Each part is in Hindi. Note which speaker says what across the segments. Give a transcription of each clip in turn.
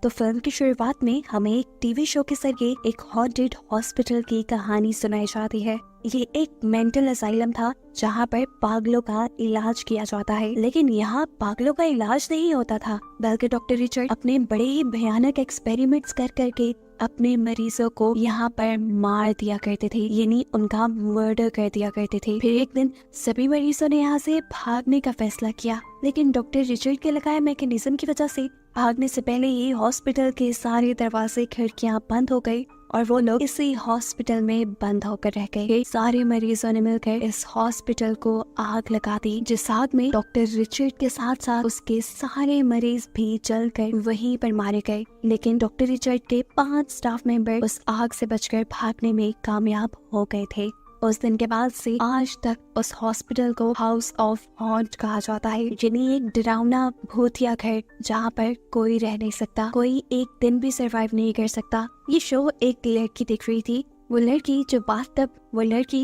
Speaker 1: तो फिल्म की शुरुआत में हमें एक टीवी शो के जरिए एक हॉन्टेड हॉस्पिटल की कहानी सुनाई जाती है। ये एक मेंटल असाइलम था जहाँ पर पागलों का इलाज किया जाता है, लेकिन यहाँ पागलों का इलाज नहीं होता था, बल्कि डॉक्टर रिचर्ड अपने बड़े ही भयानक एक्सपेरिमेंट्स कर करके अपने मरीजों को यहाँ पर मार दिया करते थे, यानी उनका मर्डर कर दिया करते थे। फिर एक दिन सभी मरीजों ने यहाँ से भागने का फैसला किया, लेकिन डॉक्टर रिचर्ड के लगाए मैकेनिज्म की वजह से भागने से पहले ही हॉस्पिटल के सारे दरवाजे खिड़कियां बंद हो गई और वो लोग इसी हॉस्पिटल में बंद होकर रह गए। सारे मरीजों ने मिलकर इस हॉस्पिटल को आग लगा दी, जिस आग में डॉक्टर रिचर्ड के साथ साथ उसके सारे मरीज भी जलकर वहीं पर मारे गए। लेकिन डॉक्टर रिचर्ड के 5 स्टाफ मेंबर उस आग से बचकर भागने में कामयाब हो गए थे। उस दिन के बाद से आज तक उस हॉस्पिटल को हाउस ऑफ हॉन्ट कहा जाता है, यानी एक डरावना भूतिया घर जहाँ पर कोई रह नहीं सकता, कोई एक दिन भी सरवाइव नहीं कर सकता। ये शो एक लड़की देख रही थी, वो लड़की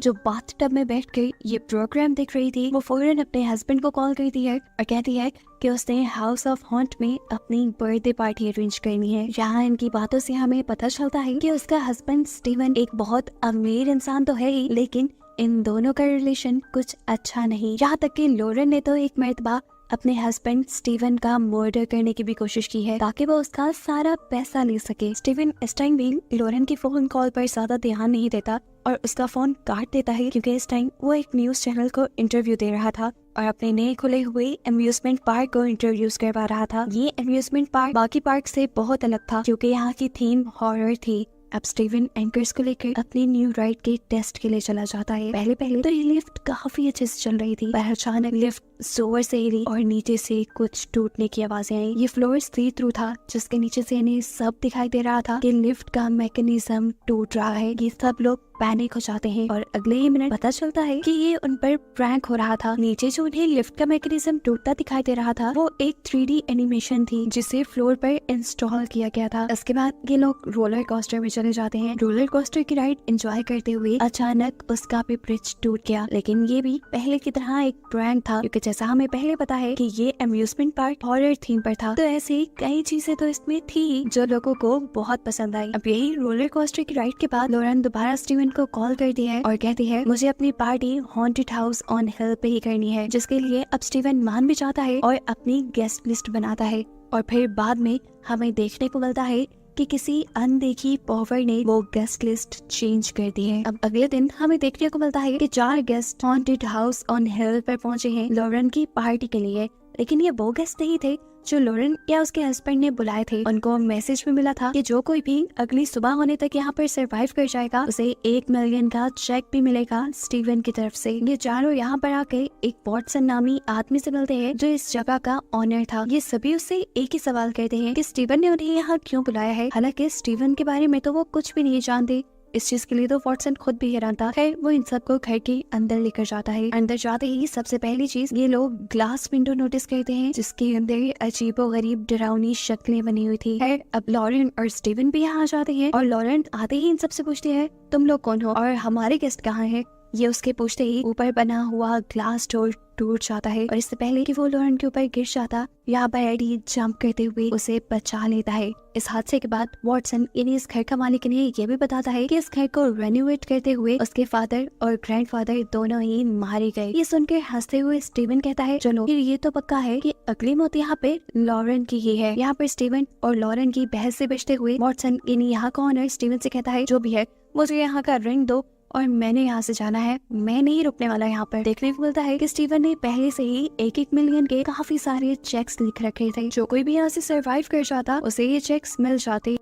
Speaker 1: जो बाथटब में बैठ कर ये प्रोग्राम देख रही थी, वो फौरन अपने हस्बैंड को कॉल करती है और कहती है कि उसने हाउस ऑफ हॉन्ट में अपनी बर्थडे पार्टी अरेंज करनी है। यहाँ इनकी बातों से हमें पता चलता है कि उसका हस्बैंड स्टीवन एक बहुत अमीर इंसान तो है ही, लेकिन इन दोनों का रिलेशन कुछ अच्छा नहीं। यहाँ तक कि लॉरेन ने तो एक मर्तबा अपने हस्बैंड स्टीवन का मर्डर करने की भी कोशिश की है ताकि वो उसका सारा पैसा ले सके। स्टीवन इस टाइम भी लॉरेन की फोन कॉल पर ज्यादा ध्यान नहीं देता और उसका फोन काट देता है, क्योंकि इस टाइम वो एक न्यूज चैनल को इंटरव्यू दे रहा था और अपने नए खुले हुए अम्यूजमेंट पार्क को इंट्रोड्यूस करवा रहा था। ये अम्यूजमेंट पार्क बाकी पार्क से बहुत अलग था, क्योंकि यहाँ की थीम हॉरर थी। अब स्टीवन एंकर्स को लेकर अपनी न्यू राइड के टेस्ट के लिए चला जाता है। पहले तो ये लिफ्ट काफी अच्छे से चल रही थी, पर अचानक लिफ्ट जोर से हिली और नीचे से कुछ टूटने की आवाजें आई। ये फ्लोर सी थ्रू था, जिसके नीचे से इन्हें सब दिखाई दे रहा था कि लिफ्ट का मैकेनिज्म टूट रहा है। ये सब लोग पैनिक हो जाते हैं और अगले ही मिनट पता चलता है कि ये उन पर प्रैंक हो रहा था। नीचे जो उन्हें लिफ्ट का मैकेनिज्म टूटता दिखाई दे रहा था, वो एक 3D एनिमेशन थी जिसे फ्लोर पर इंस्टॉल किया गया था। इसके बाद ये लोग रोलर कोस्टर में चले जाते हैं। रोलर कोस्टर की राइड एंजॉय करते हुए अचानक उसका भी ब्रिज टूट गया, लेकिन ये भी पहले की तरह एक प्रैंक था, क्योंकि जैसा हमें पहले पता है कि ये अम्यूजमेंट पार्क हॉरर थीम पर था, तो ऐसी कई चीजें तो इसमें थी जो लोगों को बहुत पसंद आई। अब यही रोलर कोस्टर की राइड के बाद लॉरेन दोबारा स्टीवन को कॉल करती है और कहती है मुझे अपनी पार्टी हॉन्टेड हाउस ऑन हिल पे ही करनी है, जिसके लिए अब स्टीवन मान भी जाता है और अपनी गेस्ट लिस्ट बनाता है। और फिर बाद में हमें देखने को मिलता है कि किसी अनदेखी पावर ने वो गेस्ट लिस्ट चेंज कर दी है। अब अगले दिन हमें देखने को मिलता है कि 4 गेस्ट हॉन्टेड हाउस ऑन हिल पर पहुंचे हैं लॉरेन की पार्टी के लिए, लेकिन ये वो गेस्ट नहीं थे जो लॉरेन या उसके हस्बैंड ने बुलाए थे। उनको मैसेज में मिला था कि जो कोई भी अगली सुबह होने तक यहाँ पर सरवाइव कर जाएगा उसे 1 मिलियन का चेक भी मिलेगा स्टीवन की तरफ से। ये चारों यहाँ पर आके एक वॉटसन नामी आदमी से मिलते हैं जो इस जगह का ऑनर था। ये सभी उससे एक ही सवाल करते हैं कि स्टीवन ने उन्हें यहाँ क्यों बुलाया है, हालांकि स्टीवन के बारे में तो वो कुछ भी नहीं जानते। इस चीज के लिए तो वॉटसन खुद भी हैरान था। खैर वो इन सबको घर के अंदर लेकर जाता है। अंदर जाते ही सबसे पहली चीज ये लोग ग्लास विंडो नोटिस करते हैं, जिसके अंदर अजीबोगरीब डरावनी शक्लें बनी हुई थी। खैर अब लॉरेन और स्टीवन भी यहाँ आ जाते हैं और लॉरेन आते ही इन सबसे पूछते हैं तुम लोग कौन हो और हमारे गेस्ट कहाँ हैं। ये उसके पूछते ही ऊपर बना हुआ ग्लास डोर टूट जाता है और इससे पहले कि वो लॉरेन के ऊपर गिर जाता, यहाँ पर एडी जंप करते हुए उसे बचा लेता है। इस हादसे के बाद वॉटसन इन्हें इस घर का मालिक इन्हें ये भी बताता है कि इस घर को रेनोवेट करते हुए उसके फादर और ग्रैंडफादर दोनों ही मारे गए। ये सुनकर हंसते हुए स्टीवन कहता है चलो फिर ये तो पक्का है कि अगली मौत यहाँ पे लॉरेन की ही है। यहाँ पर स्टीवन और लॉरेन की बहस से बचते हुए वॉटसन इन्हें यहाँ का ऑनर स्टीवन से कहता है जो भी है मुझे यहाँ का रिंग दो और मैंने यहाँ से जाना है, मैं नहीं रुकने वाला। यहाँ पर देखने को मिलता है कि स्टीवन ने पहले से ही 1-1 मिलियन के काफी सारे चेक्स लिख रखे थे। जो कोई भी यहाँ से सरवाइव कर जाता उसे ये चेक्स मिल जाते।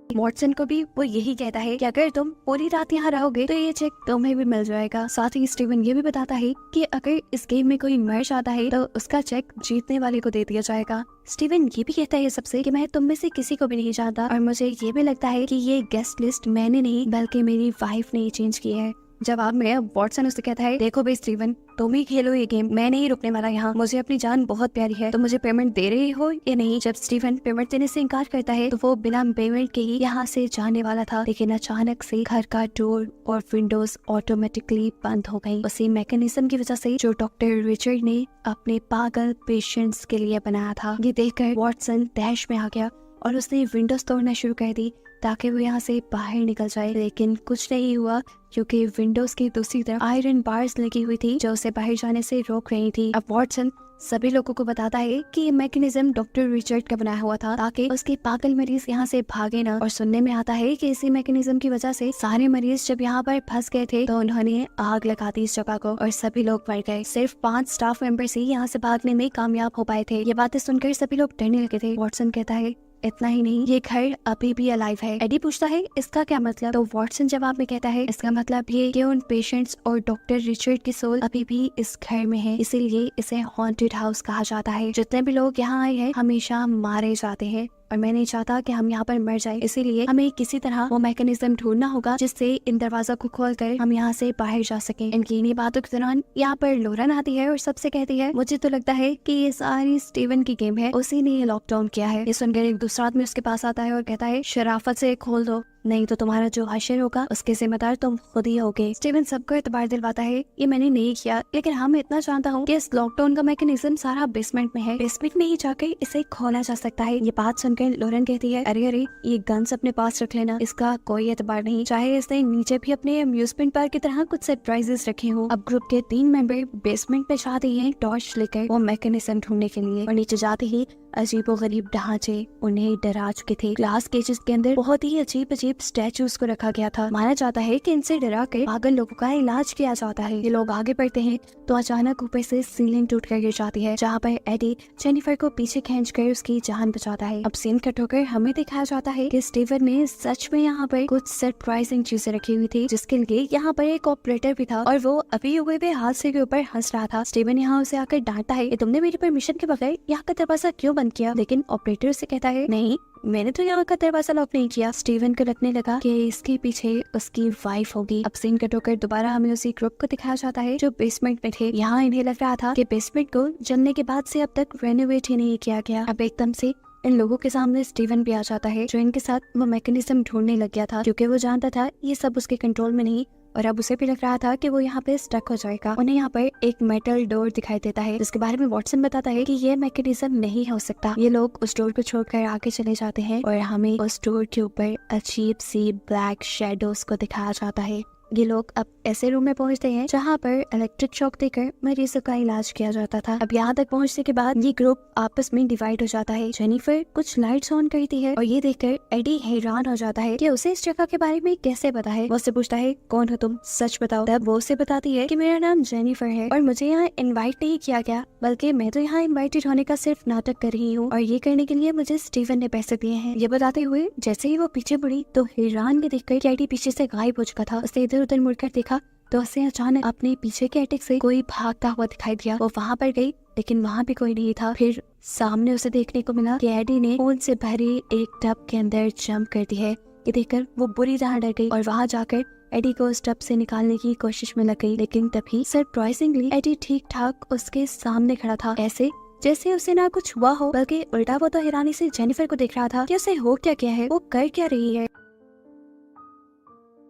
Speaker 1: वॉटसन को भी वो यही कहता है कि अगर तुम पूरी रात यहाँ रहोगे तो ये चेक तुम्हें भी मिल जाएगा। साथ ही स्टीवन ये भी बताता है कि अगर इस गेम में कोई मर जाता है तो उसका चेक जीतने वाले को दे दिया जाएगा। स्टीवन ये भी कहता है सबसे कि मैं तुम में से किसी को भी नहीं जानता और मुझे ये भी लगता है कि ये गेस्ट लिस्ट मैंने नहीं बल्कि मेरी वाइफ ने चेंज की है। जवाब में वॉटसन उससे कहता है देखो भाई स्टीवन, तुम ही खेलो ये गेम, मैं नहीं रुकने वाला यहाँ, मुझे अपनी जान बहुत प्यारी है, तो मुझे पेमेंट दे रही हो या नहीं। जब स्टीवन पेमेंट देने से इनकार करता है तो वो बिना पेमेंट के ही यहाँ से जाने वाला था, लेकिन अचानक से घर का डोर और विंडोज ऑटोमेटिकली बंद हो गई, उसी मैकेनिज्म की वजह से जो डॉक्टर रिचर्ड ने अपने पागल पेशेंट्स के लिए बनाया था। ये देखकर वॉटसन दैश में आ गया और उसने विंडोज तोड़ना शुरू कर दी ताकि वो यहाँ से बाहर निकल जाए, लेकिन कुछ नहीं हुआ क्योंकि विंडोज की दूसरी तरफ आयरन बार्स लगी हुई थी जो उसे बाहर जाने से रोक रही थी। अब वॉटसन सभी लोगों को बताता है कि ये मैकेनिज्म डॉक्टर रिचर्ड का बनाया हुआ था ताकि उसके पागल मरीज यहाँ से भागे ना, और सुनने में आता है कि इसी मैकेनिज्म की वजह से सारे मरीज जब यहाँ पर फंस गए थे तो उन्होंने आग लगा दी इस जगह को और सभी लोग मर गए। सिर्फ 5 स्टाफ मेंबर्स ही यहाँ से भागने में कामयाब हो पाए थे। ये बातें सुनकर सभी लोग डरने लगे थे। वॉटसन कहता है इतना ही नहीं, ये घर अभी भी अलाइव है। एडी पूछता है इसका क्या मतलब, तो वॉटसन जवाब में कहता है इसका मतलब ये कि उन पेशेंट्स और डॉक्टर रिचर्ड की सोल अभी भी इस घर में है, इसीलिए इसे हॉन्टेड हाउस कहा जाता है। जितने भी लोग यहाँ आए हैं हमेशा मारे जाते हैं और मैं नहीं चाहता कि हम यहाँ पर मर जाए, इसीलिए हमें किसी तरह वो मैकेनिज्म ढूंढना होगा जिससे इन दरवाजा को खोलकर हम यहाँ से बाहर जा सकें। इनकी इन्हीं बातों के दौरान यहाँ पर लोरन आती है और सबसे कहती है मुझे तो लगता है कि ये सारी स्टीवन की गेम है, उसी ने ये लॉकडाउन किया है। ये सुनकर एक दूसरा आदमी उसके पास आता है और कहता है शराफत से खोल दो, नहीं तो तुम्हारा जो हशर होगा उसके जिम्मेदार तुम खुद ही होगे। स्टीवन सबको एतबार दिलवाता है ये मैंने नहीं किया, लेकिन हाँ मैं इतना जानता हूँ कि इस लॉकडाउन का मैकेनिज्म सारा बेसमेंट में है, बेसमेंट में ही जाकर इसे खोला जा सकता है। ये बात सुनकर लोरन कहती है अरे अरे ये गन्स अपने पास रख लेना, इसका कोई एतबार नहीं, चाहे इसने नीचे भी अपने अम्यूजमेंट पार्क की तरह कुछ सरप्राइजेस रखे हो। अब ग्रुप के 3 मेंबर बेसमेंट में जाते हैं टॉर्च लेकर वो मैकेनिज्म ढूंढने के लिए, और नीचे जाते ही अजीबोगरीब ढांचे उन्हें डरा चुके थे। ग्लास केजेस के अंदर बहुत ही अजीब अजीब स्टैचूज को रखा गया था। माना जाता है कि इनसे डरा कर पागल लोगों का इलाज किया जाता है। ये लोग आगे बढ़ते हैं तो अचानक ऊपर से सीलिंग टूट कर गिर जाती है, जहाँ पर एडी जेनिफर को पीछे खींचकर उसकी जान बचाता है। अब सीन कट होकर हमें दिखाया जाता है कि स्टीवन ने सच में यहाँ पर कुछ सरप्राइजिंग चीजें रखी हुई थी, जिसके लिए यहाँ पर एक ऑपरेटर भी था और वो अभी हुए हुए हादसे के ऊपर हंस रहा था। स्टीवन यहाँ उसे आकर डांटता है तुमने मेरी परमिशन के बगैर यहाँ का दरवाजा क्यों बंद किया, लेकिन ऑपरेटर से कहता है नहीं मैंने तो यहाँ का दरवाजा लॉक नहीं किया। स्टीवन को लगने लगा कि इसके पीछे उसकी वाइफ होगी। अब सीन कट होकर दोबारा हमें उसी ग्रुप को दिखाया जाता है जो बेसमेंट में थे। यहाँ इन्हें लग रहा था कि बेसमेंट को जलने के बाद से अब तक रेनोवेट ही नहीं किया गया। अब एकदम से इन लोगों के सामने स्टीवन भी आ जाता है जो इनके साथ वो मैकेनिज्म ढूंढने लग गया था, क्योंकि वो जानता था ये सब उसके कंट्रोल में नहीं और अब उसे भी लग रहा था कि वो यहाँ पे स्टक हो जाएगा। उन्हें यहाँ पर एक मेटल डोर दिखाई देता है जिसके बारे में वॉटसन बताता है कि ये मैकेनिज्म नहीं हो सकता। ये लोग उस डोर को छोड़कर आगे चले जाते हैं और हमें उस डोर के ऊपर अजीब सी ब्लैक शेडोज को दिखाया जाता है। ये लोग अब ऐसे रूम में पहुंचते हैं जहाँ पर इलेक्ट्रिक शॉक देकर मरीजों का इलाज किया जाता था। अब यहाँ तक पहुँचने के बाद ये ग्रुप आपस में डिवाइड हो जाता है। जेनिफर कुछ लाइट्स ऑन करती है और ये देखकर एडी हैरान हो जाता है कि उसे इस जगह के बारे में कैसे पता है। वो उससे पूछता है कौन हो तुम, सच बताओ। तब वो उसे बताती है कि मेरा नाम जेनिफर है और मुझे यहाँ इन्वाइट नहीं किया गया, बल्कि मैं तो यहाँ इन्वाइटेड होने का सिर्फ नाटक कर रही हूँ और ये करने के लिए मुझे स्टीवन ने पैसे दिए हैं। ये बताते हुए जैसे ही वो पीछे मुड़ी तो हैरान के देखकर कि एडी पीछे से गायब हो चुका था। उसने इधर उधर मुड़कर देखा तो उसे अचानक अपने पीछे के अटैक से कोई भागता हुआ दिखाई दिया। वो वहाँ पर गई लेकिन वहाँ भी कोई नहीं था। फिर सामने उसे देखने को मिला कि एडी ने खून से भरे एक टब के अंदर जंप कर दी है। ये देखकर वो बुरी तरह डर गई और वहाँ जाकर एडी को उस टब से निकालने की कोशिश में लग गई, लेकिन तभी सरप्राइजिंगली एडी ठीक ठाक उसके सामने खड़ा था, ऐसे जैसे उसे ना कुछ हुआ हो, बल्कि उल्टा वो तो हैरानी से जेनिफर को देख रहा था कि उसे हो क्या है, वो कर क्या रही है।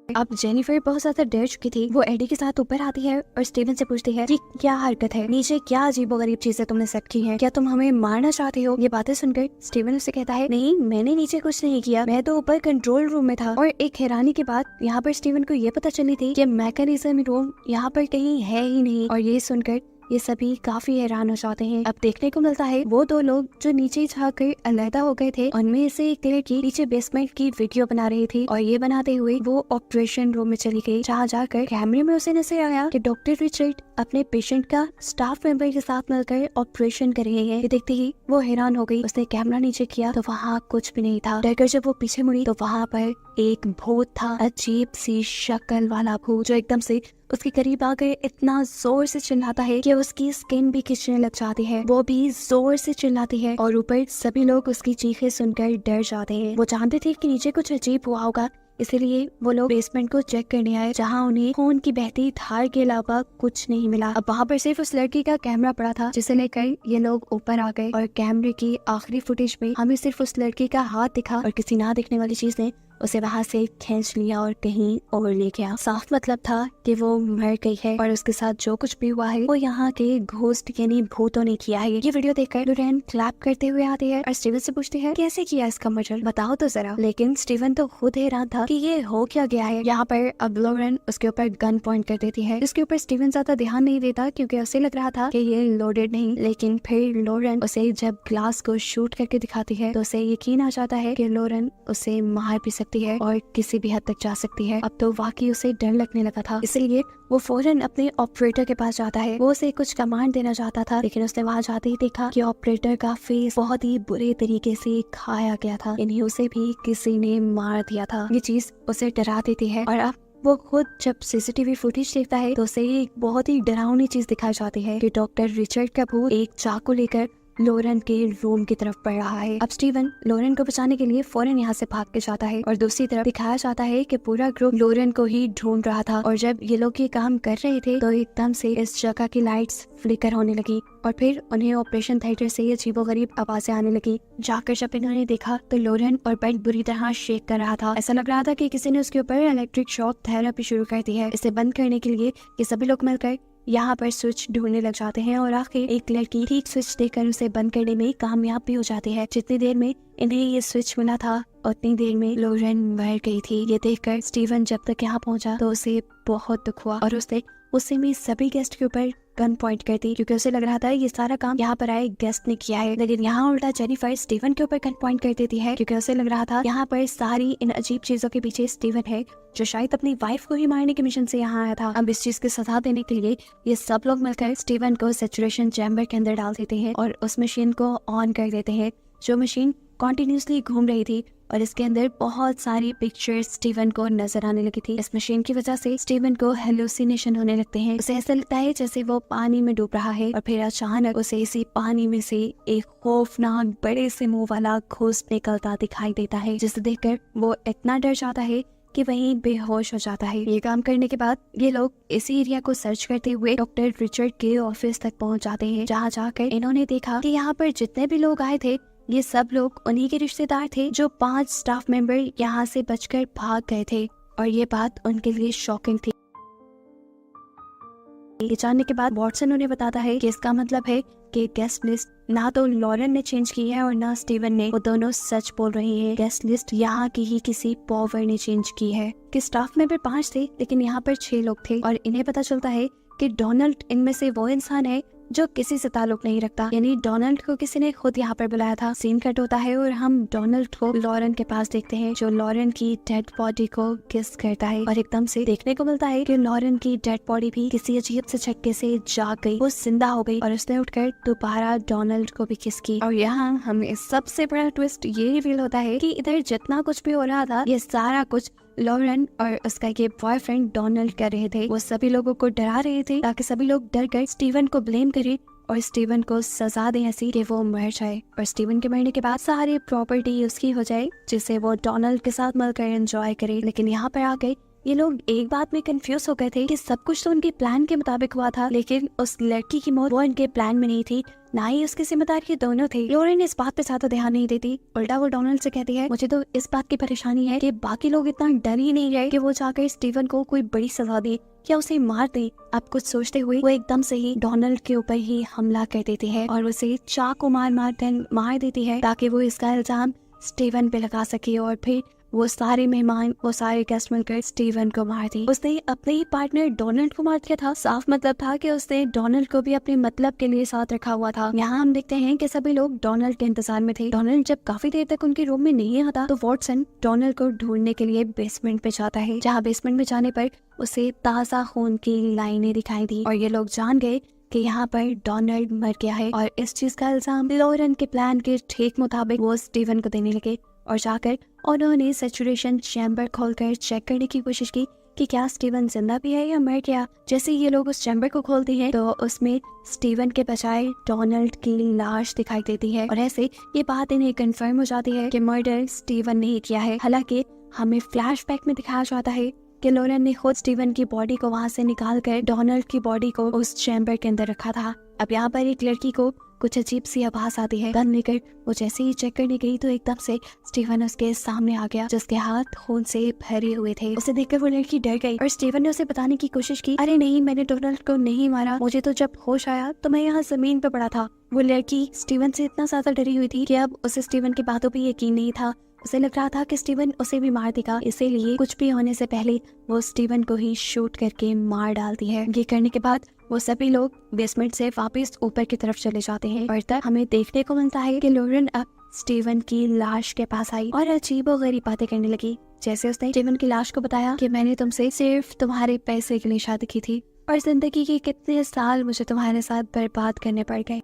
Speaker 1: अब जेनिफर बहुत ज्यादा डर चुकी थी। वो एडी के साथ ऊपर आती है और स्टीवन से पूछती है कि क्या हरकत है, नीचे क्या अजीबोगरीब चीजें तुमने सेट की हैं, क्या तुम हमें मारना चाहते हो। ये बातें सुनकर स्टीवन उससे कहता है नहीं मैंने नीचे कुछ नहीं किया, मैं तो ऊपर कंट्रोल रूम में था। और एक हैरानी की बात यहाँ पर स्टीवन को ये पता चली थी कि मैकेनिज्म रूम यहाँ पर कहीं है ही नहीं। और ये सुनकर ये सभी काफी हैरान हो जाते हैं। अब देखने को मिलता है वो 2 लोग जो नीचे जाकर अलहदा हो गए थे, उनमें से एक लड़की नीचे बेसमेंट की वीडियो बना रही थी और ये बनाते हुए वो ऑपरेशन रूम में चली गई, जहाँ जाकर कैमरे में उसे नजर आया कि डॉक्टर रिचर्ड अपने पेशेंट का स्टाफ मेंबर के साथ मिलकर ऑपरेशन कर रहे हैं। ये देखते ही वो हैरान हो गई। उसने कैमरा नीचे किया तो वहाँ कुछ भी नहीं था। डरकर जब वो पीछे मुड़ी तो वहाँ पर एक भूत था, अजीब सी शक्ल वाला भूत जो एकदम से उसके करीब आकर इतना जोर से चिल्लाता है कि उसकी स्किन भी खिंचने लग जाती है। वो भी जोर से चिल्लाती है और ऊपर सभी लोग उसकी चीखें सुनकर डर जाते हैं। वो जानते थे कि नीचे कुछ अजीब हुआ होगा, इसीलिए वो लोग बेसमेंट को चेक करने आए, जहाँ उन्हें खून की बहती धार के अलावा कुछ नहीं मिला। अब वहाँ पर सिर्फ उस लड़की का कैमरा पड़ा था, जिसे लेकर ये लोग ऊपर आ गए और कैमरे की आखिरी फुटेज में हमें सिर्फ उस लड़की का हाथ दिखा और किसी ना दिखने वाली चीज ने उसे वहाँ से खींच लिया और कहीं और ले गया। साफ मतलब था कि वो मर गई है और उसके साथ जो कुछ भी हुआ है वो यहाँ के घोस्ट यानी भूतों ने किया है। ये वीडियो देखकर लोरेन क्लैप करते हुए आती है और स्टीवन से पूछती है कैसे किया इसका मर्डर, बताओ तो जरा। लेकिन स्टीवन तो खुद हैरान था कि ये हो क्या गया है। यहाँ पर अब लोरेन उसके ऊपर गन पॉइंट कर देती है, जिसके ऊपर स्टीवन ज्यादा ध्यान नहीं देता क्योंकि उसे लग रहा था कि ये लोडेड नहीं। लेकिन फिर लोरेन उसे जब ग्लास को शूट करके दिखाती है तो उसे यकीन आ जाता है कि लोरेन उसे मार भी सकती है और किसी भी हद तक जा सकती है। अब तो वाकई उसे डर लगने लगा था, इसलिए वो फौरन अपने ऑपरेटर के पास जाता है। वो उसे कुछ कमांड देना चाहता था, लेकिन उसने वहाँ जाते ही देखा कि ऑपरेटर का फेस बहुत ही बुरे तरीके से खाया गया था, यानी उसे भी किसी ने मार दिया था। ये चीज उसे डरा देती है और अब वो खुद जब सीसीटीवी फुटेज देखता है तो उसे एक बहुत ही डरावनी चीज दिखाई जाती है कि डॉक्टर रिचर्ड का भूत एक चाकू लेकर लोरेन के रूम की तरफ बढ़ रहा है। अब स्टीवन लोरेन को बचाने के लिए फौरन यहाँ से भाग के जाता है और दूसरी तरफ दिखाया जाता है कि पूरा ग्रुप लोरेन को ही ढूंढ रहा था। और जब ये लोग ये काम कर रहे थे तो एकदम से इस जगह की लाइट्स फ्लिकर होने लगी और फिर उन्हें ऑपरेशन थिएटर से अजीबोगरीब आवाजें आने लगी। जाकर जब इन्होंने देखा तो लोरेन और बेड बुरी तरह शेक कर रहा था। ऐसा लग रहा था कि किसी ने उसके ऊपर इलेक्ट्रिक शॉक थेरेपी शुरू कर दी है। इसे बंद करने के लिए ये सभी लोग मिलकर यहाँ पर स्विच ढूंढने लग जाते हैं और आखिर एक लड़की ठीक स्विच देकर उसे बंद करने में कामयाब भी हो जाती है। जितनी देर में इन्हें ये स्विच मिला था उतनी देर में लोरेन मर गई थी। ये देखकर स्टीवन जब तक यहाँ पहुंचा तो उसे बहुत दुख हुआ और उसने उसी में सभी गेस्ट के ऊपर गन पॉइंट कर दी, क्योंकि उसे लग रहा था ये सारा काम यहाँ पर आए गेस्ट ने किया है। लेकिन यहाँ उल्टा जेनिफर स्टीवन के ऊपर गन पॉइंट कर देती है, क्योंकि उसे लग रहा था यहाँ पर सारी इन अजीब चीजों के पीछे स्टीवन है, जो शायद अपनी वाइफ को ही मारने के मिशन से यहाँ आया था। अब इस चीज की सजा देने के लिए ये सब लोग मिलकर स्टीवन को सैचुरेशन चैम्बर के अंदर डाल देते हैं और उस मशीन को ऑन कर देते हैं, जो मशीन कॉन्टिन्यूसली घूम रही थी और इसके अंदर बहुत सारी पिक्चर्स स्टीवन को नजर आने लगी थी। इस मशीन की वजह से स्टीवन को हेलुसिनेशन होने लगते हैं। उसे ऐसा लगता है जैसे वो पानी में डूब रहा है और फिर अचानक उसे इसी पानी में से एक खौफनाक बड़े से मुंह वाला घोस्ट निकलता दिखाई देता है, जिसे देखकर वो इतना डर जाता है कि वहीं बेहोश हो जाता है। ये काम करने के बाद ये लोग इसी एरिया को सर्च करते हुए डॉक्टर रिचर्ड के ऑफिस तक पहुंच जाते हैं, जहाँ जाकर इन्होंने देखा कि यहाँ पर जितने भी लोग आए थे ये सब लोग उन्हीं के रिश्तेदार थे, जो 5 स्टाफ मेंबर यहाँ से बचकर भाग गए थे और ये बात उनके लिए शॉकिंग थी। ये जानने के बाद वॉटसन उन्हें बताता है कि इसका मतलब है कि गेस्ट लिस्ट ना तो लॉरेन ने चेंज की है और ना स्टीवन ने, वो दोनों सच बोल रहे हैं। गेस्ट लिस्ट यहाँ की ही किसी पॉवर ने चेंज की है कि स्टाफ मेंबर 5 थे लेकिन यहाँ पर 6 लोग थे और इन्हें पता चलता है कि डोनाल्ड इनमें से वो इंसान है जो किसी से ताल्लुक नहीं रखता, यानी डोनाल्ड को किसी ने खुद यहाँ पर बुलाया था। सीन कट होता है और हम डोनाल्ड को लॉरेन के पास देखते हैं, जो लॉरेन की डेड बॉडी को किस करता है और एकदम से देखने को मिलता है कि लॉरेन की डेड बॉडी भी किसी अजीब से झटके से जाग गई, वो जिंदा हो गई और उसने उठकर दोबारा डोनाल्ड को भी किस की। और यहाँ हमें सबसे बड़ा ट्विस्ट ये रिवील होता है कि इधर जितना कुछ भी हो रहा था ये सारा कुछ लॉरेन और उसका ये बॉयफ्रेंड डोनाल्ड कर रहे थे। वो सभी लोगों को डरा रहे थे ताकि सभी लोग डर कर स्टीवन को ब्लेम करें और स्टीवन को सजा दें ऐसी कि वो मर जाए और स्टीवन के मरने के बाद सारी प्रॉपर्टी उसकी हो जाए, जिसे वो डोनाल्ड के साथ मिलकर एंजॉय करे। लेकिन यहाँ पर आ गए ये लोग एक बात में कंफ्यूज हो गए थे कि सब कुछ तो उनके प्लान के मुताबिक हुआ था, लेकिन उस लड़की की मौत वो इनके प्लान में नहीं थी, ना ही उसके जिम्मेदार ये दोनों थे। लोरेन इस बात पे ज्यादा ध्यान नहीं देती, उल्टा वो डोनाल्ड से कहती है मुझे तो इस बात की परेशानी है कि बाकी लोग इतना डर ही नहीं रहे कि वो जाकर स्टीवन को कोई बड़ी सजा दे या उसे मार दे। अब कुछ सोचते हुए वो एकदम से ही डोनाल्ड के ऊपर ही हमला कर देती है और उसे चाकू मार देती है ताकि वो इसका इल्जाम स्टीवन पे लगा सके और फिर वो सारे मेहमान वो सारे गेस्ट मिलकर स्टीवन को मार दी। उसने अपने ही पार्टनर डोनाल्ड को मार दिया था। साफ मतलब था कि उसने डोनाल्ड को भी अपने मतलब के लिए साथ रखा हुआ था। यहाँ हम देखते हैं कि सभी लोग डोनाल्ड के इंतजार में थे। डोनाल्ड जब काफी देर तक उनके रूम में नहीं आता तो वॉटसन डोनाल्ड को ढूंढने के लिए बेसमेंट पे जाता है, जहाँ बेसमेंट में जाने पर उसे ताजा खून की लाइनें दिखाई दी और ये लोग जान गए कि यहाँ पर डोनाल्ड मर गया है और इस चीज का इल्जाम लॉरेन के प्लान के ठीक मुताबिक वो स्टीवन को देने लगे और जाकर उन्होंने सैचुरेशन चैम्बर खोलकर चेक करने की कोशिश की कि क्या स्टीवन जिंदा भी है या मर गया। जैसे ये लोग उस चैम्बर को खोलते हैं तो उसमें स्टीवन के बजाय डोनाल्ड की लाश दिखाई देती है और ऐसे ये बात इन्हें कंफर्म हो जाती है कि मर्डर स्टीवन ने ही किया है। हालांकि हमें फ्लैशबैक में दिखाया जाता है कि लोरेन ने खुद स्टीवन की बॉडी को वहां से निकालकर डोनाल्ड की बॉडी को उस चैम्बर के अंदर रखा था। अब यहाँ पर एक लड़की को कुछ अजीब सी आवाज आती है। गन लेकर वो जैसे ही चेक करने गई तो एकदम से स्टीवन उसके सामने आ गया, जिसके हाथ खून से भरे हुए थे। उसे देखकर वो लड़की डर गई और स्टीवन ने उसे बताने की कोशिश की, अरे नहीं, मैंने डोनाल्ड को नहीं मारा, मुझे तो जब होश आया तो मैं यहाँ जमीन पे पड़ा था। वो लड़की स्टीवन से इतना ज्यादा डरी हुई थी कि अब उसे स्टीवन की बातों पे यकीन नहीं था। उसे लग रहा था कि स्टीवन उसे भी मार देगा, इसीलिए कुछ भी होने से पहले वो स्टीवन को ही शूट करके मार डालती है। ये करने के बाद वो सभी लोग बेसमेंट से वापस ऊपर की तरफ चले जाते हैं और तब हमें देखने को मिलता है कि लोरेन अब स्टीवन की लाश के पास आई और अजीबोगरीब बातें करने लगी। जैसे उसने स्टीवन की लाश को बताया कि मैंने तुमसे सिर्फ तुम्हारे पैसे के लिए शादी की थी और जिंदगी के कितने साल मुझे तुम्हारे साथ बर्बाद करने पड़ गए।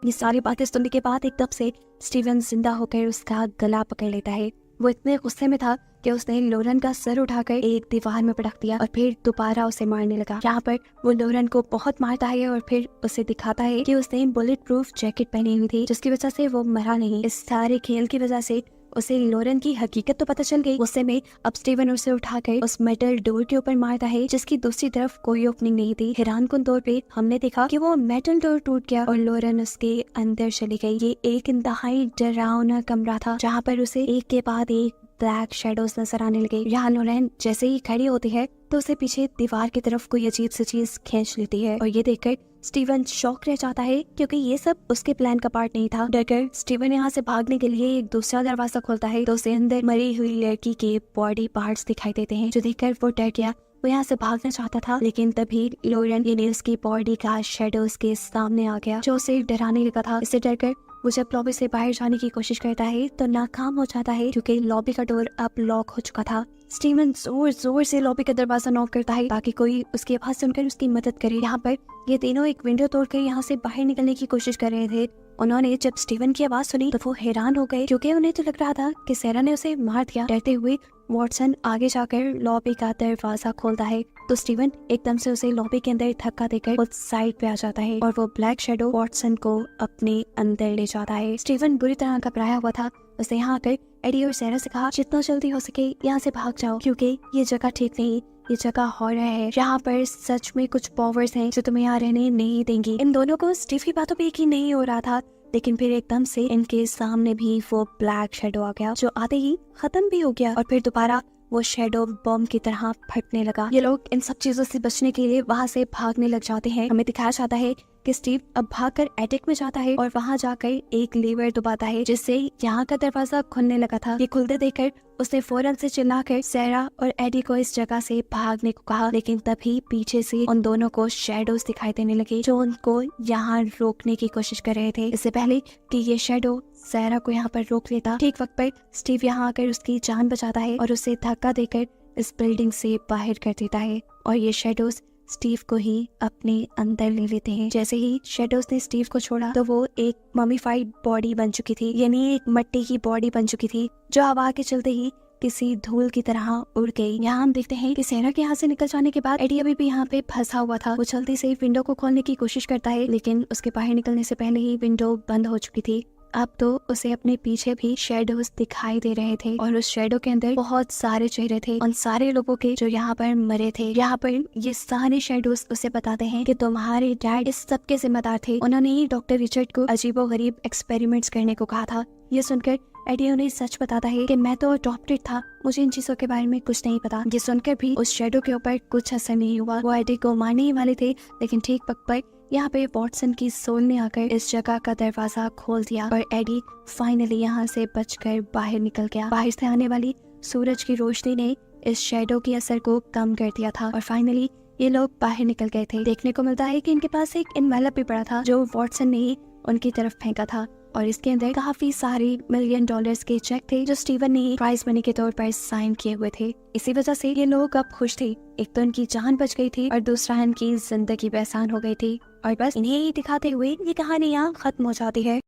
Speaker 1: ये सारी बातें सुनने के बाद एकदम से स्टीवन जिंदा होकर उसका गला पकड़ लेता है। वो इतने गुस्से में था कि उसने लोरेन का सर उठाकर एक दीवार में पटक दिया और फिर दोबारा उसे मारने लगा। यहाँ पर वो लोरेन को बहुत मारता है और फिर उसे दिखाता है कि उसने बुलेट प्रूफ जैकेट पहनी हुई थी, जिसकी वजह से वो मरा नहीं। इस सारे खेल की वजह से उसे लोरेन की हकीकत तो पता चल गई। गुस्से में अब स्टीवन उसे उठाकर उस मेटल डोर के ऊपर मारता है, जिसकी दूसरी तरफ कोई ओपनिंग नहीं थी। हैरानकुन तौर पे हमने देखा कि वो मेटल डोर टूट गया और लोरेन उसके अंदर चली गई। ये एक इंतहाई डरावना कमरा था जहाँ पर उसे एक के बाद एक ब्लैक शेडोज नजर आने लगे। यहाँ लोरेन जैसे ही खड़ी होती है तो उसे पीछे दीवार की तरफ कोई अजीब सी चीज खींच लेती है और ये देखकर स्टीवन शॉक रह जाता है, क्योंकि ये सब उसके प्लान का पार्ट नहीं था। डरकर स्टीवन यहाँ से भागने के लिए एक दूसरा दरवाजा खोलता है तो उसे अंदर मरी हुई लड़की के बॉडी पार्ट्स दिखाई देते हैं, जो देखकर वो डर गया। वो यहाँ से भागना चाहता था, लेकिन तभी लोरेन यानी उसकी बॉडी का शेडो उसके सामने आ गया, जो उसे डराने लगा था। इससे डरकर वो जब लॉबी से बाहर जाने की कोशिश करता है तो नाकाम हो जाता है, क्योंकि लॉबी का डोर अब लॉक हो चुका था। स्टीवन जोर जोर से लॉबी का दरवाजा नॉक करता है ताकि कोई उसकी आवाज सुनकर उसकी मदद करे। यहाँ पर ये तीनों एक विंडो तोड़कर यहाँ से बाहर निकलने की कोशिश कर रहे थे। उन्होंने जब स्टीवन की आवाज सुनी तो वो हैरान हो गए, क्योंकि उन्हें तो लग रहा था कि सेरा ने उसे मार दिया। डरते हुए वॉटसन आगे जाकर लॉबी का दरवाजा खोलता है तो स्टीवन एकदम से उसे लॉबी के अंदर धक्का देकर उस साइड पे आ जाता है और वो ब्लैक शेडो वॉटसन को अपने अंदर ले जाता है। स्टीवन बुरी तरह घबराया हुआ था। उसने यहाँ आकर एडी और सेरा से कहा, जितना जल्दी हो सके यहाँ से भाग जाओ, क्योंकि ये जगह ठीक नहीं, ये जगह हॉरर है, यहाँ पर सच में कुछ पावर्स हैं जो तुम्हें यहाँ रहने नहीं देंगी। इन दोनों को स्टीव की बातों पे यकीन नहीं हो रहा था, लेकिन फिर एकदम से इनके सामने भी वो ब्लैक शेडो आ गया, जो आते ही खत्म भी हो गया और फिर दोबारा वो शेडो बम की तरह फटने लगा। ये लोग इन सब चीजों से बचने के लिए वहाँ से भागने लग जाते हैं। हमें दिखाया जाता है कि स्टीव अब भागकर एटिक में जाता है और वहाँ जाकर एक लीवर दबाता है, जिससे यहाँ का दरवाजा खुलने लगा था। ये खुलते देखकर उसने फौरन से चिल्लाकर सेरा और एडी को इस जगह से भागने को कहा, लेकिन तभी पीछे से उन दोनों को शेडोज दिखाई देने लगे, जो उनको यहाँ रोकने की कोशिश कर रहे थे। इससे पहले कि ये शेडो सेरा को यहाँ पर रोक लेता, ठीक वक्त पर स्टीव यहाँ आकर उसकी जान बचाता है और उसे धक्का देकर इस बिल्डिंग से बाहर कर देता है और ये शेडोज स्टीव को ही अपने अंदर ले लेते हैं। जैसे ही शेडोज ने स्टीव को छोड़ा तो वो एक ममीफाइड बॉडी बन चुकी थी, यानी एक मिट्टी की बॉडी बन चुकी थी, जो हवा के चलते ही किसी धूल की तरह उड़ गई। यहाँ हम देखते हैं कि सेरा के यहाँ से निकल जाने के बाद एडी अभी भी यहाँ पे फंसा हुआ था। वो जल्दी से विंडो को खोलने की कोशिश करता है, लेकिन उसके बाहर निकलने से पहले ही विंडो बंद हो चुकी थी। अब तो उसे अपने पीछे भी शेडोज दिखाई दे रहे थे और उस शेडो के अंदर बहुत सारे चेहरे थे, उन सारे लोगों के जो यहाँ पर मरे थे। यहाँ पर ये सारे शेडोज उसे बताते हैं कि तुम्हारे डैड इस सब के जिम्मेदार थे, उन्होंने ही डॉक्टर रिचर्ड को अजीबोगरीब एक्सपेरिमेंट्स करने को कहा था। ये सुनकर एडी उन्हें सच बताता है कि मैं तो अडॉप्टेड था, मुझे इन चीजों के बारे में कुछ नहीं पता। ये सुनकर भी उस शेडो के ऊपर कुछ असर नहीं हुआ। वो एडी को मारने ही वाले थे, लेकिन ठीक वक्त पर यहाँ पे वॉटसन की सोल ने आकर इस जगह का दरवाजा खोल दिया और एडी फाइनली यहाँ से बचकर बाहर निकल गया। बाहर से आने वाली सूरज की रोशनी ने इस शेडो के असर को कम कर दिया था और फाइनली ये लोग बाहर निकल गए थे। देखने को मिलता है कि इनके पास एक एनवेलप भी पड़ा था, जो वॉटसन ने ही उनकी तरफ फेंका था और इसके अंदर काफी सारे $1 मिलियन के चेक थे, जो स्टीवन ने ही प्राइज मनी के तौर पर साइन किए हुए थे। इसी वजह से ये लोग अब खुश थे। एक तो इनकी जान बच गई थी और दूसरा इनकी जिंदगी आसान हो गई थी। और बस इन्हें ही दिखाते हुए ये कहानी यहाँ खत्म हो जाती है।